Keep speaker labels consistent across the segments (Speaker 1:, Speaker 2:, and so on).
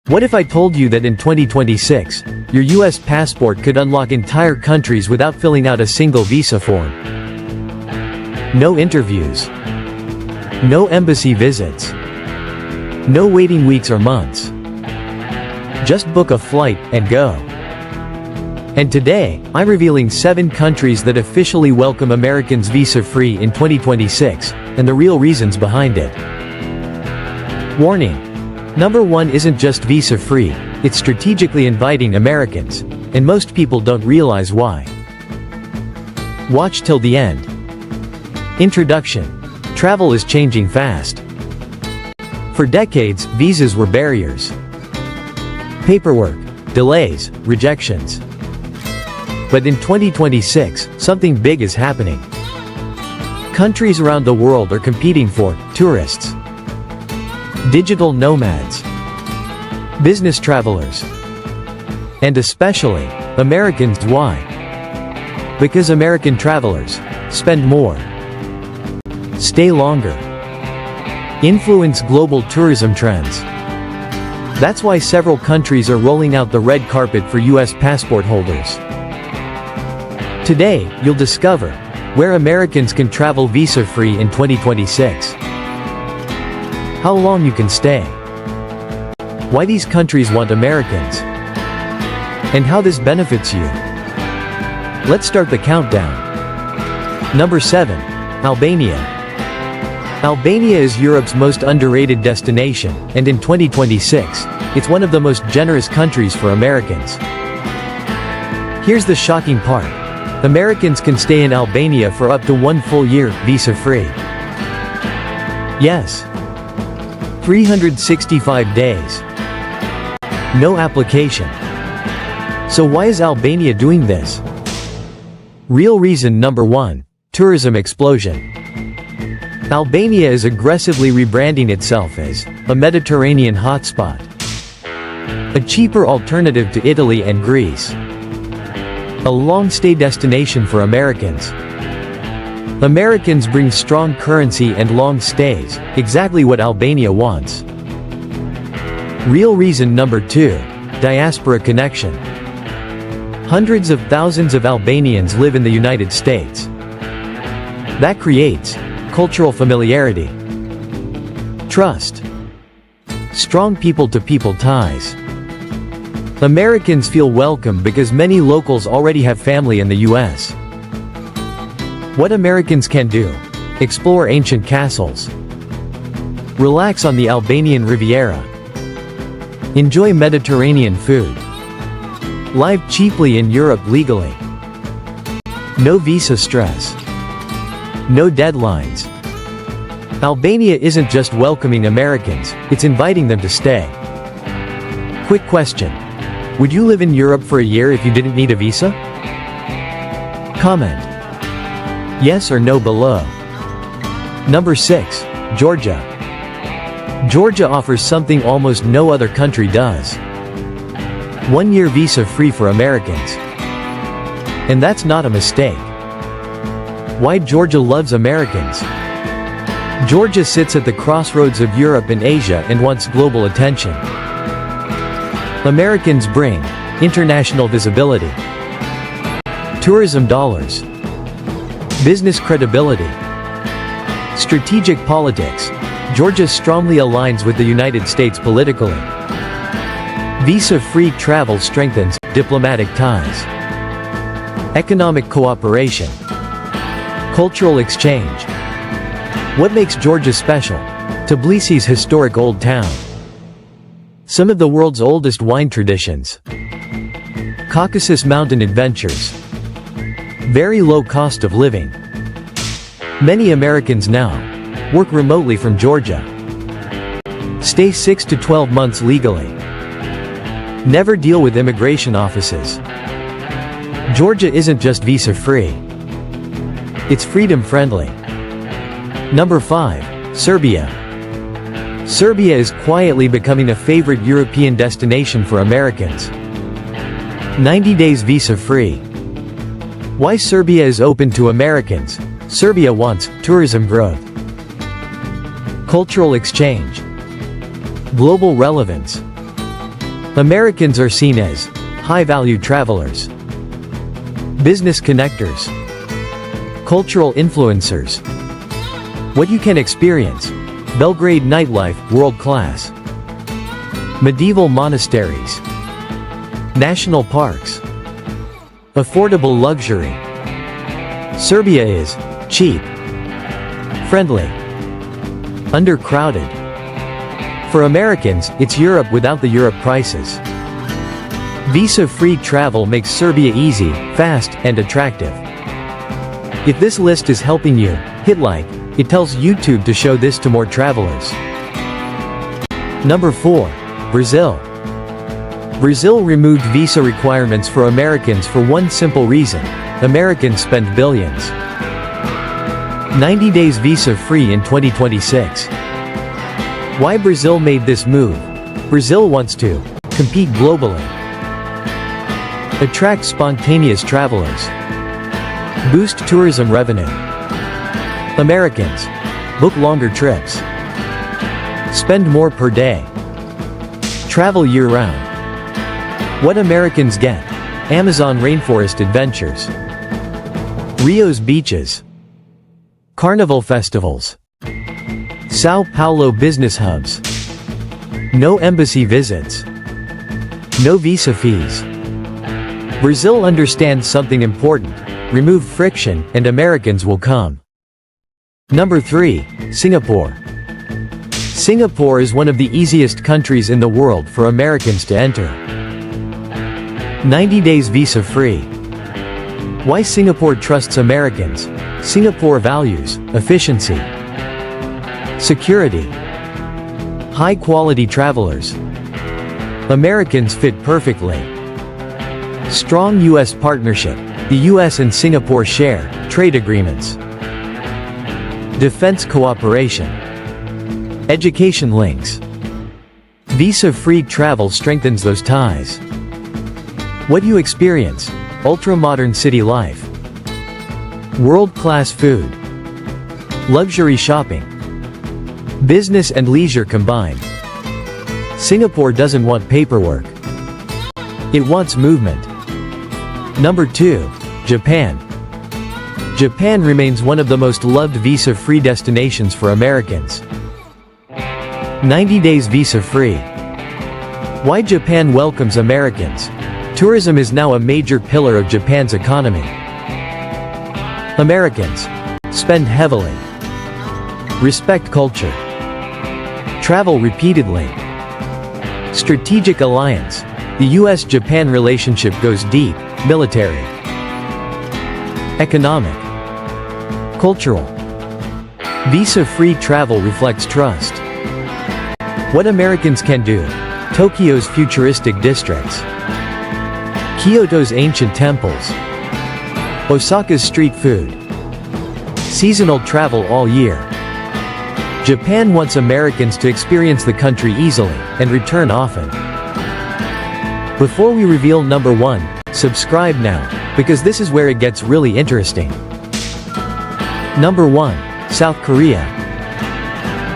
Speaker 1: What if I told you that in 2026, your US passport could unlock entire countries without filling out a single visa form? No interviews. No embassy visits. No waiting weeks or months. Just book a flight and go. And today, I'm revealing 7 countries that officially welcome Americans visa-free in 2026, and the real reasons behind it. Warning. Number 1 isn't just visa-free, it's strategically inviting Americans, and most people don't realize why. Watch till the end. Introduction. Travel is changing fast. For decades, visas were barriers. Paperwork, delays, rejections. But in 2026, something big is happening. Countries around the world are competing for tourists, digital nomads, business travelers, and especially Americans. Why? Because American travelers spend more, stay longer, influence global tourism trends. That's why several countries are rolling out the red carpet for US passport holders. Today, you'll discover where Americans can travel visa-free in 2026, how long you can stay, why these countries want Americans, and how this benefits you. Let's start the countdown. Number 7. Albania. Albania is Europe's most underrated destination, and in 2026, it's one of the most generous countries for Americans. Here's the shocking part. Americans can stay in Albania for up to 1 full year, visa-free. Yes. 365 days. No application. So why is Albania doing this? Real reason number 1. Tourism explosion. Albania is aggressively rebranding itself as a Mediterranean hotspot, a cheaper alternative to Italy and Greece, a long-stay destination for Americans. Americans bring strong currency and long stays, exactly what Albania wants. Real reason number 2. Diaspora connection. Hundreds of thousands of Albanians live in the United States. That creates cultural familiarity, trust, strong people-to-people ties. Americans feel welcome because many locals already have family in the US. What Americans can do: explore ancient castles, relax on the Albanian Riviera, enjoy Mediterranean food, live cheaply in Europe legally, no visa stress, no deadlines. Albania isn't just welcoming Americans, it's inviting them to stay. Quick question. Would you live in Europe for a year if you didn't need a visa? Comment yes or no below. Number 6. Georgia. Georgia offers something almost no other country does. 1 year visa-free for Americans. And that's not a mistake. Why Georgia loves Americans? Georgia sits at the crossroads of Europe and Asia and wants global attention. Americans bring international visibility, tourism dollars, business credibility, strategic politics. Georgia strongly aligns with the United States politically. Visa-free travel strengthens diplomatic ties, economic cooperation, cultural exchange. What makes Georgia special? Tbilisi's historic old town, some of the world's oldest wine traditions, Caucasus mountain adventures, very low cost of living. Many Americans now work remotely from Georgia, stay 6 to 12 months legally, never deal with immigration offices. Georgia isn't just visa-free, it's freedom-friendly. Number 5. Serbia. Serbia is quietly becoming a favorite European destination for Americans. 90 days visa-free. Why Serbia is open to Americans? Serbia wants tourism growth, cultural exchange, global relevance, Americans are seen as high-value travelers, business connectors, cultural influencers. What you can experience: Belgrade nightlife, world-class, medieval monasteries, national parks, affordable luxury. Serbia is cheap, friendly, undercrowded. For Americans, it's Europe without the Europe prices. Visa-free travel makes Serbia easy, fast, and attractive. If this list is helping you, hit like. It tells YouTube to show this to more travelers. Number 4. Brazil. Brazil removed visa requirements for Americans for one simple reason: Americans spend billions. 90 days visa-free in 2026. Why Brazil made this move? Brazil wants to compete globally, attract spontaneous travelers, boost tourism revenue. Americans book longer trips, spend more per day, travel year-round. What Americans get: Amazon rainforest adventures, Rio's beaches, carnival festivals, Sao Paulo business hubs, no embassy visits, no visa fees. Brazil understands something important: remove friction, and Americans will come. Number 3. Singapore. Singapore is one of the easiest countries in the world for Americans to enter. 90 days visa-free. Why Singapore trusts Americans? Singapore values efficiency, security, high-quality travelers. Americans fit perfectly. Strong U.S. partnership. The U.S. and Singapore share trade agreements, defense cooperation, education links. Visa-free travel strengthens those ties. What you experience: ultra-modern city life, world-class food, luxury shopping, business and leisure combined. Singapore doesn't want paperwork. It wants movement. Number 2. Japan. Japan remains one of the most loved visa-free destinations for Americans. 90 days visa-free. Why Japan welcomes Americans? Tourism is now a major pillar of Japan's economy. Americans spend heavily, respect culture, travel repeatedly. Strategic alliance. The US-Japan relationship goes deep. Military, economic, cultural. Visa-free travel reflects trust. What Americans can do: Tokyo's futuristic districts, Kyoto's ancient temples, Osaka's street food, seasonal travel all year. Japan wants Americans to experience the country easily and return often. Before we reveal number 1, subscribe now, because this is where it gets really interesting. Number 1. South Korea.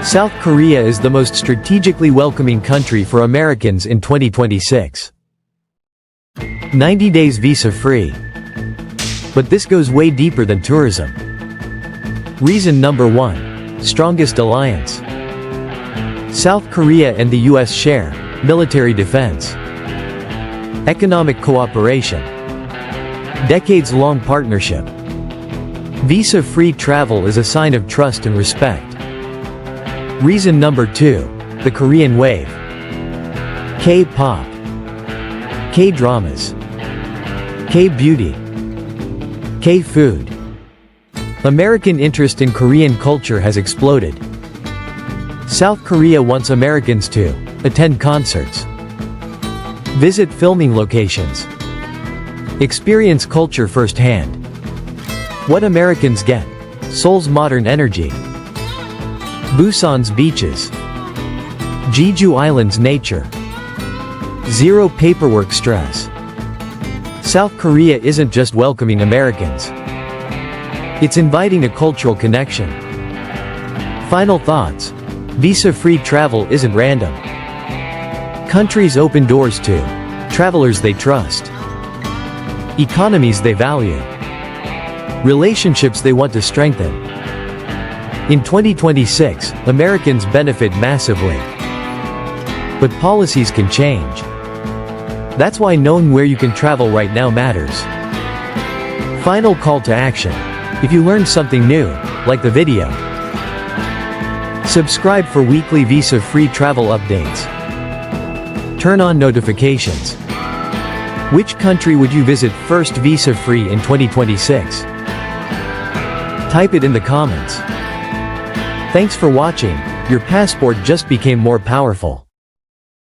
Speaker 1: South Korea is the most strategically welcoming country for Americans in 2026. 90 days visa-free. But this goes way deeper than tourism. Reason number 1. Strongest alliance. South Korea and the US share military defense, economic cooperation, decades-long partnership. Visa-free travel is a sign of trust and respect. Reason number 2. The Korean wave. K-pop, K-dramas, K-beauty, K-food. American interest in Korean culture has exploded. South Korea wants Americans to attend concerts, visit filming locations, experience culture firsthand. What Americans get: Seoul's modern energy, Busan's beaches, Jeju Island's nature, zero paperwork stress. South Korea isn't just welcoming Americans. It's inviting a cultural connection. Final thoughts. Visa-free travel isn't random. Countries open doors to travelers they trust. Economies they value. Relationships they want to strengthen. In 2026, Americans benefit massively. But policies can change. That's why knowing where you can travel right now matters. Final call to action. If you learned something new, like the video. Subscribe for weekly visa-free travel updates. Turn on notifications. Which country would you visit first visa-free in 2026? Type it in the comments. Thanks for watching. Your passport just became more powerful.